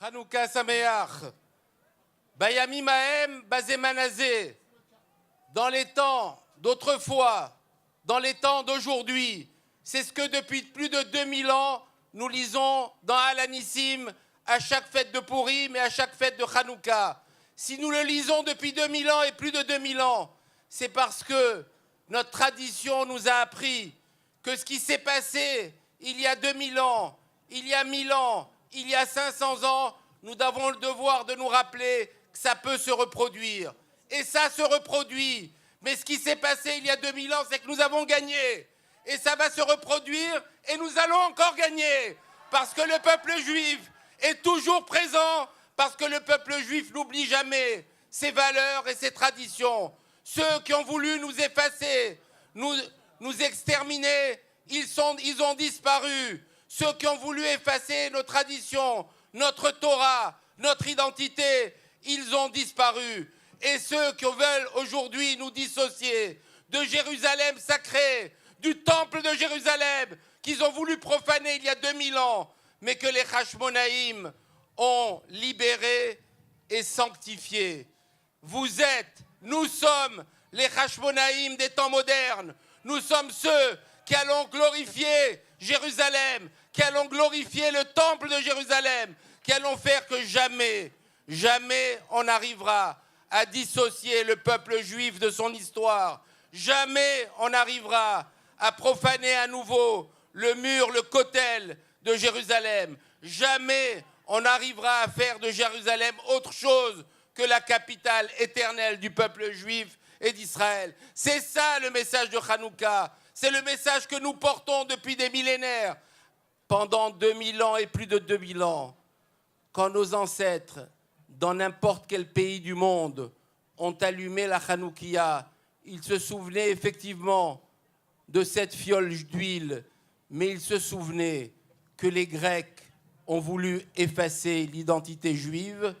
Hanouka Sameach, Bayami Mahem, Bazemanazé, dans les temps d'autrefois, dans les temps d'aujourd'hui, c'est ce que depuis plus de 2000 ans, nous lisons dans Al-Anissim à chaque fête de Purim et à chaque fête de Hanouka. Si nous le lisons depuis 2000 ans et plus de 2000 ans, c'est parce que notre tradition nous a appris que ce qui s'est passé il y a 2000 ans, il y a 1000 ans, il y a 500 ans, nous avons le devoir de nous rappeler que ça peut se reproduire. Et ça se reproduit. Mais ce qui s'est passé il y a 2000 ans, c'est que nous avons gagné. Et ça va se reproduire et nous allons encore gagner. Parce que le peuple juif est toujours présent, parce que le peuple juif n'oublie jamais ses valeurs et ses traditions. Ceux qui ont voulu nous effacer, nous exterminer, ils ont disparu. Ceux qui ont voulu effacer nos traditions, notre Torah, notre identité, ils ont disparu. Et ceux qui veulent aujourd'hui nous dissocier de Jérusalem sacrée, du temple de Jérusalem, qu'ils ont voulu profaner il y a 2000 ans, mais que les Hashmonaïm ont libéré et sanctifié. Vous êtes, nous sommes les Hashmonaïm des temps modernes. Nous sommes ceux qui allons glorifier Jérusalem, qui allons glorifier le temple de Jérusalem, qui allons faire que jamais, jamais on n'arrivera à dissocier le peuple juif de son histoire. Jamais on n'arrivera à profaner à nouveau le mur, le kotel de Jérusalem. Jamais on n'arrivera à faire de Jérusalem autre chose que la capitale éternelle du peuple juif et d'Israël. C'est ça le message de Hanouka. C'est le message que nous portons depuis des millénaires. Pendant 2000 ans et plus de 2000 ans, quand nos ancêtres, dans n'importe quel pays du monde, ont allumé la Hanoukia, ils se souvenaient effectivement de cette fiole d'huile, mais ils se souvenaient que les Grecs ont voulu effacer l'identité juive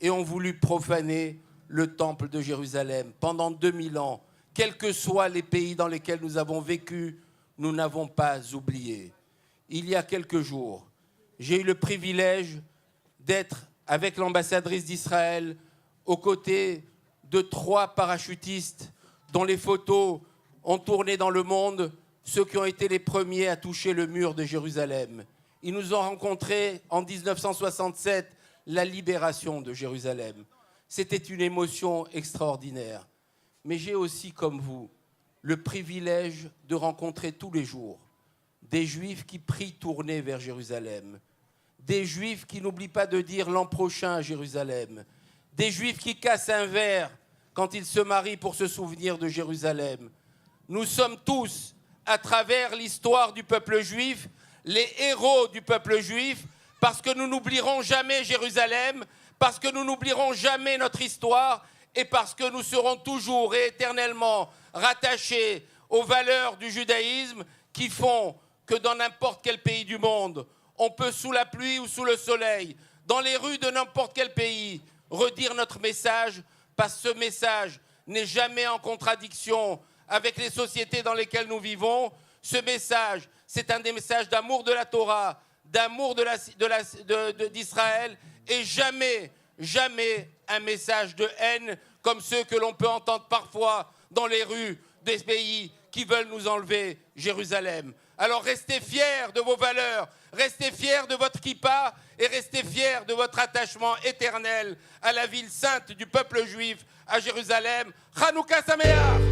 et ont voulu profaner le temple de Jérusalem. Pendant 2000 ans, quels que soient les pays dans lesquels nous avons vécu, nous n'avons pas oublié. Il y a quelques jours, j'ai eu le privilège d'être avec l'ambassadrice d'Israël aux côtés de 3 parachutistes dont les photos ont tourné dans le monde, ceux qui ont été les premiers à toucher le mur de Jérusalem. Ils nous ont rencontrés en 1967, la libération de Jérusalem. C'était une émotion extraordinaire. Mais j'ai aussi, comme vous, le privilège de rencontrer tous les jours des Juifs qui prient tourner vers Jérusalem, des Juifs qui n'oublient pas de dire l'an prochain à Jérusalem, des Juifs qui cassent un verre quand ils se marient pour se souvenir de Jérusalem. Nous sommes tous, à travers l'histoire du peuple juif, les héros du peuple juif, parce que nous n'oublierons jamais Jérusalem, parce que nous n'oublierons jamais notre histoire, et parce que nous serons toujours et éternellement rattachés aux valeurs du judaïsme qui font que dans n'importe quel pays du monde, on peut, sous la pluie ou sous le soleil, dans les rues de n'importe quel pays, redire notre message, parce que ce message n'est jamais en contradiction avec les sociétés dans lesquelles nous vivons. Ce message, c'est un des messages d'amour de la Torah, d'amour d'Israël, et jamais, jamais un message de haine comme ceux que l'on peut entendre parfois dans les rues des pays qui veulent nous enlever Jérusalem. Alors restez fiers de vos valeurs, restez fiers de votre kippa et restez fiers de votre attachement éternel à la ville sainte du peuple juif, à Jérusalem. Hanouka Sameach!